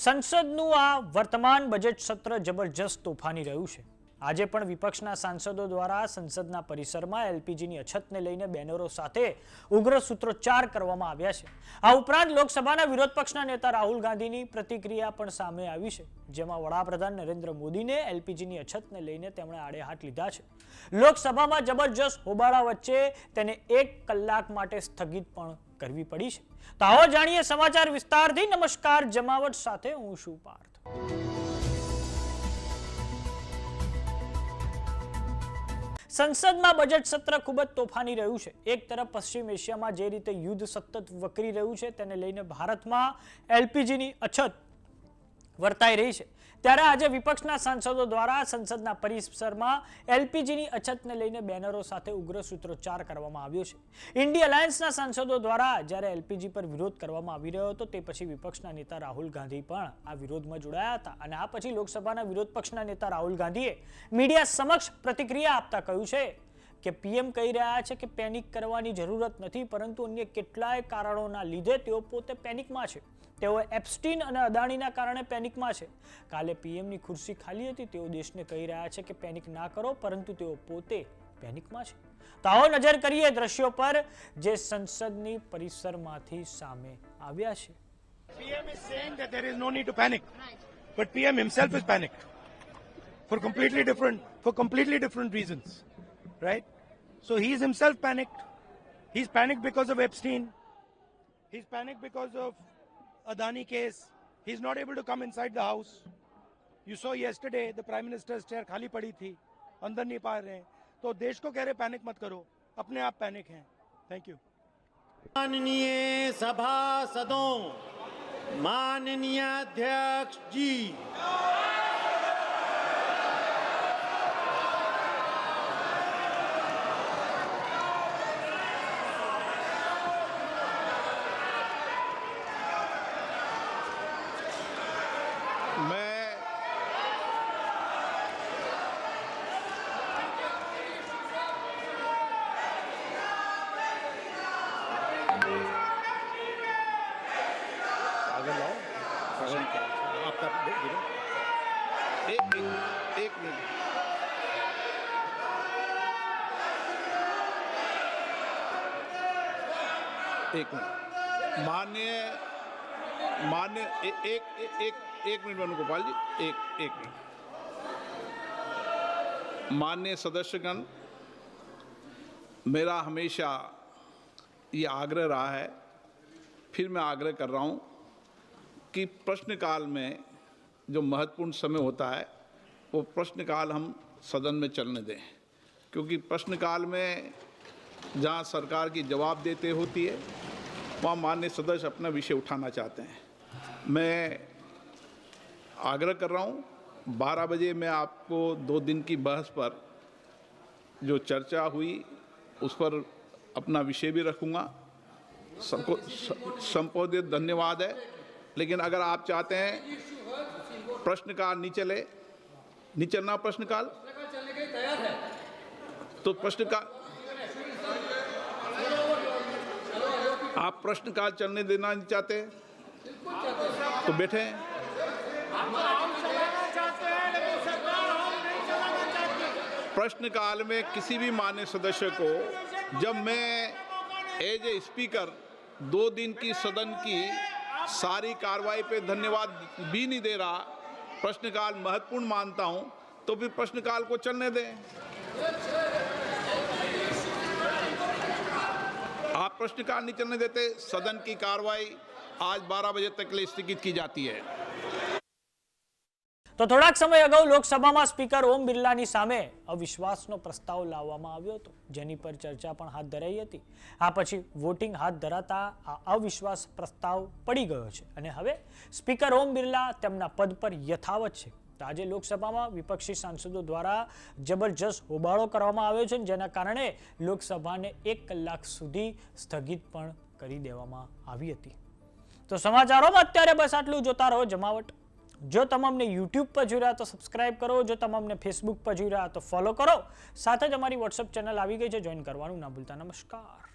સંસદનું આ વર્તમાન બજેટ સત્ર જબરજસ્ત તોફાની રહ્યું છે। આજે પણ વિપક્ષના સાંસદો દ્વારા સંસદના પરિસરમાં એલપીજીની અછતને લઈને બેનરો સાથે ઉગ્ર સૂત્રોચ્ચાર કરવામાં આવ્યા છે। આ ઉપરાંત લોકસભાના વિરોધ પક્ષના નેતા રાહુલ ગાંધીની પ્રતિક્રિયા પણ સામે આવી છે, જેમાં વડાપ્રધાન નરેન્દ્ર મોદીને એલપીજીની અછતને લઈને તેમણે આડે હાથ લીધા છે। લોકસભામાં જબરજસ્ત હોબાળા વચ્ચે તેને 1 કલાક માટે સ્થગિત પણ કરવી પડી છે। તો આવો જાણીએ સમાચાર વિસ્તારથી। નમસ્કાર, જમાવટ સાથે હું છું પાર્થ। સંસદમાં બજેટ સત્ર ખૂબ જ તોફાની રહ્યું છે। એક તરફ પશ્ચિમ એશિયામાં જે રીતે યુદ્ધ સતત વકરી રહ્યું છે તેને લઈને ભારતમાં એલપીજીની અછત વર્તાઈ રહી છે, ત્યારે આજે વિપક્ષના સાંસદો દ્વારા સંસદના પરિસરમાં એલપીજીની અછતને લઈને બેનરો સાથે ઉગ્ર સૂત્રોચ્ચાર કરવામાં આવ્યો છે। ઇન્ડિયા અલાયન્સના સાંસદો દ્વારા જ્યારે એલપીજી પર વિરોધ કરવામાં આવી રહ્યો હતો તે પછી વિપક્ષના નેતા રાહુલ ગાંધી પણ આ વિરોધમાં જોડાયા હતા, અને આ પછી લોકસભાના વિરોધ પક્ષના નેતા રાહુલ ગાંધીએ મીડિયા સમક્ષ પ્રતિક્રિયા આપતા કહ્યું છે કે પીએમ કહી રહ્યા છે કે પેનિક કરવાની જરૂરત નથી, પરંતુ અન્ય કેટલાય કારણોના લીધે તેઓ પોતે પેનિકમાં છે। તેઓ એપ્સ્ટીન અને અદાણીના કારણે પેનિકમાં છે। કાલે પીએમની ખુરશી ખાલી હતી, તેઓ દેશને કહી રહ્યા છે કે પેનિક ના કરો, પરંતુ તેઓ પોતે પેનિકમાં છે। તો આવો નજર કરીએ દ્રશ્યો પર જે સંસદની પરિસરમાંથી સામે આવ્યા છે। PM is saying that there is no need to panic, but PM himself is panicked for completely different reasons, right? So he is himself panicked. He's panicked because of Epstein. He's panicked because of Adani case. He's not able to come inside the house. You saw yesterday the Prime Minister's chair खाली पड़ी थी, अंदर नहीं पा रहे हैं। तो देश को कह रहे पैनिक मत करो, अपने आप पैनिक हैं। Thank you. माननीय सभासदों, माननीय अध्यक्ष जी, एक मिनट मान्य एक मिनट वेणुगोपाल जी, एक मिनट। माननीय सदस्यगण, मेरा हमेशा ये आग्रह रहा है, फिर मैं आग्रह कर रहा हूँ कि प्रश्नकाल में जो महत्वपूर्ण समय होता है वो प्रश्नकाल हम सदन में चलने दें, क्योंकि प्रश्नकाल में जहाँ सरकार की जवाब देते होती है वहाँ माननीय सदस्य अपना विषय उठाना चाहते हैं। मैं आग्रह कर रहा हूँ 12 बजे मैं आपको 2 दिन की बहस पर जो चर्चा हुई उस पर अपना विषय भी रखूँगा। सबको संपोधित धन्यवाद है, लेकिन अगर आप चाहते हैं प्रश्नकाल नहीं चलना प्रश्नकाल तो प्रश्नकाल आप प्रश्नकाल चलने देना नहीं चाहते तो बैठे। प्रश्नकाल में किसी भी माननीय सदस्य को जब मैं एज ए स्पीकर 2 दिन की सदन की सारी कार्रवाई पे धन्यवाद भी नहीं दे रहा, प्रश्नकाल महत्वपूर्ण मानता हूं, तो फिर प्रश्नकाल को चलने दें। आप प्रश्नकाल नहीं चलने देते, सदन की कार्रवाई आज 12 बजे तक के लिए स्थगित की जाती है। તો થોડાક સમય અગાઉ લોકસભામાં સ્પીકર ઓમ બિરલાની સામે અવિશ્વાસનો પ્રસ્તાવ લાવવામાં આવ્યો હતો, જેની પર ચર્ચા પણ હાથ ધરાઈ હતી। આ પછી વોટિંગ હાથ ધરાતા આ અવિશ્વાસ પ્રસ્તાવ પડી ગયો છે અને હવે સ્પીકર ઓમ બિરલા તેમના પદ પર યથાવત છે। તો આજે લોકસભામાં વિપક્ષી સાંસદો દ્વારા જબરજસ્ત હોબાળો કરવામાં આવ્યો છે, જેના કારણે લોકસભાને 1 કલાક સુધી સ્થગિત પણ કરી દેવામાં આવી હતી। તો સમાચારોમાં અત્યારે બસ આટલું। જોતા રહો જમાવટ। જો તમામને YouTube પર જોઈ રહ્યા તો સબસ્ક્રાઇબ કરો, જો તમામને Facebook પર જોઈ રહ્યા તો ફોલો કરો, સાથે જ અમારી WhatsApp ચેનલ આવી ગઈ છે, જોઈન કરવાનું ના ભૂલતા। નમસ્કાર।